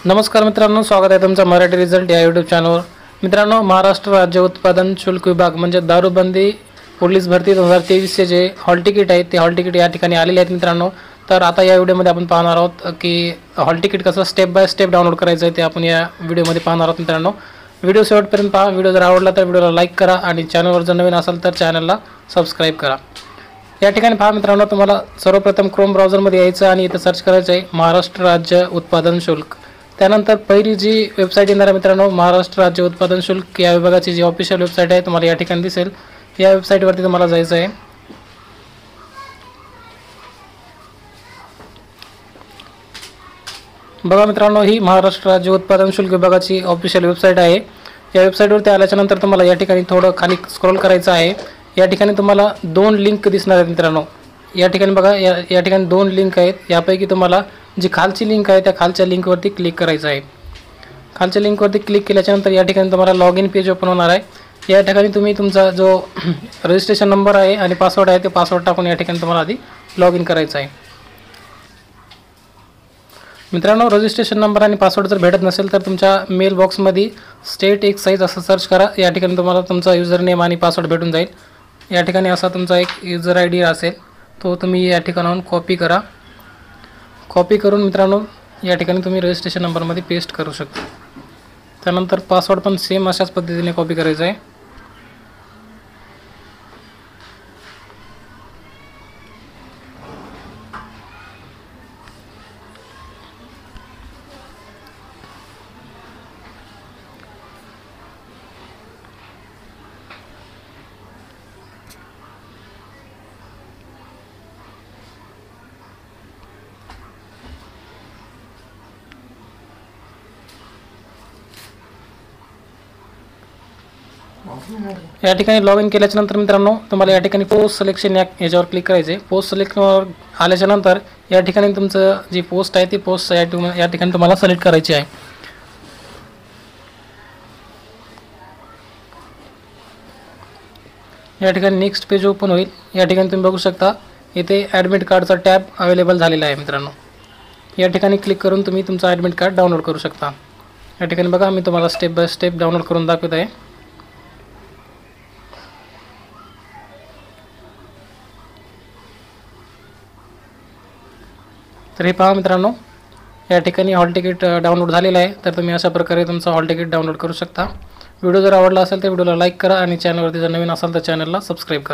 नमस्कार मित्रांनो, स्वागत आहे तुमचं मराठी रिझल्ट या यूट्यूब चॅनलवर। मित्रांनो, महाराष्ट्र राज्य उत्पादन शुल्क विभाग म्हणजे दारूबंदी पोलीस भरती 2023 चे जे हॉल तिकीट आहे ते हॉल तिकीट या ठिकाणी आलेले आहेत मित्रांनो। तर आता या व्हिडिओमध्ये आपण पाहणार आहोत की हॉल तिकीट कसं स्टेप बाय स्टेप डाउनलोड करायचं आहे ते आपण या व्हिडिओमध्ये पाहणार आहोत मित्रांनो। व्हिडिओ शेवटपर्यंत पहा। व्हिडिओ जर आवडला तर व्हिडिओला लाईक करा आणि चॅनलवर जर नवीन असाल तर चॅनलला सबस्क्राइब करा। या ठिकाणी पहा मित्रांनो, तुम्हाला सर्वप्रथम क्रोम ब्राउझरमध्ये यायचं आणि इथे सर्च करायचं आहे महाराष्ट्र राज्य उत्पादन शुल्क। त्यानंतर पहिली जी वेबसाईट येणार आहे मित्रांनो, महाराष्ट्र राज्य उत्पादन शुल्क या विभागाची जी ऑफिशियल वेबसाईट आहे तुम्हाला या ठिकाणी दिसेल। या वेबसाईटवरती तुम्हाला जायचं आहे। बघा मित्रांनो, ही महाराष्ट्र राज्य उत्पादन शुल्क विभागाची ऑफिशियल वेबसाईट आहे। या वेबसाईटवरती आल्याच्यानंतर तुम्हाला या ठिकाणी थोडं खाली स्क्रॉल करायचं आहे। या ठिकाणी तुम्हाला दोन लिंक दिसणार आहेत मित्रांनो। या ठिकाणी बघा, या ठिकाणी दोन लिंक आहेत। यापैकी तुम्हाला जी खालची लिंक आहे त्या खालच्या लिंकवरती क्लिक करायचं आहे। खालच्या लिंकवरती क्लिक केल्याच्यानंतर या ठिकाणी तुम्हाला लॉग इन पेज ओपन होणार आहे। या ठिकाणी तुम्ही तुमचा जो रजिस्ट्रेशन नंबर आहे आणि पासवर्ड आहे ते पासवर्ड टाकून या ठिकाणी तुम्हाला आधी लॉग इन करायचं आहे। मित्रांनो, रजिस्ट्रेशन नंबर आणि पासवर्ड जर भेटत नसेल तर तुमच्या मेल बॉक्समध्ये स्टेट एक्साइज असं सर्च करा। या ठिकाणी तुम्हाला तुमचा यूजर नेम आणि पासवर्ड भेटून जाईल। या ठिकाणी असा तुमचा एक यूजर आय डी असेल, तो तुम्ही या ठिकाणाहून कॉपी करा। कॉपी करून मित्रांनो या ठिकाणी तुम्ही रजिस्ट्रेशन नंबरमध्ये पेस्ट करू शकता। त्यानंतर पासवर्ड पण सेम अशाच पद्धतीने कॉपी करायचा आहे। या ठिकाणी लॉग इन केल्याच्या नंतर मित्रांनो तुम्हाला या ठिकाणी पोस्ट सिलेक्शन याच्यावर क्लिक करायचे। पोस्ट सिलेक्शनवर आल्याच्या नंतर या ठिकाणी तुमचं जी पोस्ट आहे ती पोस्ट या ठिकाणी तुम्हाला सिलेक्ट करायची आहे। या ठिकाणी नेक्स्ट पेज ओपन होईल। या ठिकाणी तुम्ही बघू शकता इथे ॲडमिट कार्डचा टॅब अवेलेबल झालेला आहे मित्रांनो। या ठिकाणी क्लिक करून तुम्ही तुमचा ॲडमिट कार्ड डाउनलोड करू शकता। या ठिकाणी बघा, मी तुम्हाला स्टेप बाय स्टेप डाउनलोड करून दाखवत आहे। तर हे पहा मित्रांनो, या ठिकाणी हॉल तिकीट डाउनलोड झालेलं आहे। तर तुम्ही अशा प्रकारे तुमचा हॉल तिकीट डाउनलोड करू शकता। व्हिडिओ जर आवडला असेल तर व्हिडिओला लाईक करा आणि चॅनलवरती जर नवीन असाल तर चॅनलला सबस्क्राइब करा।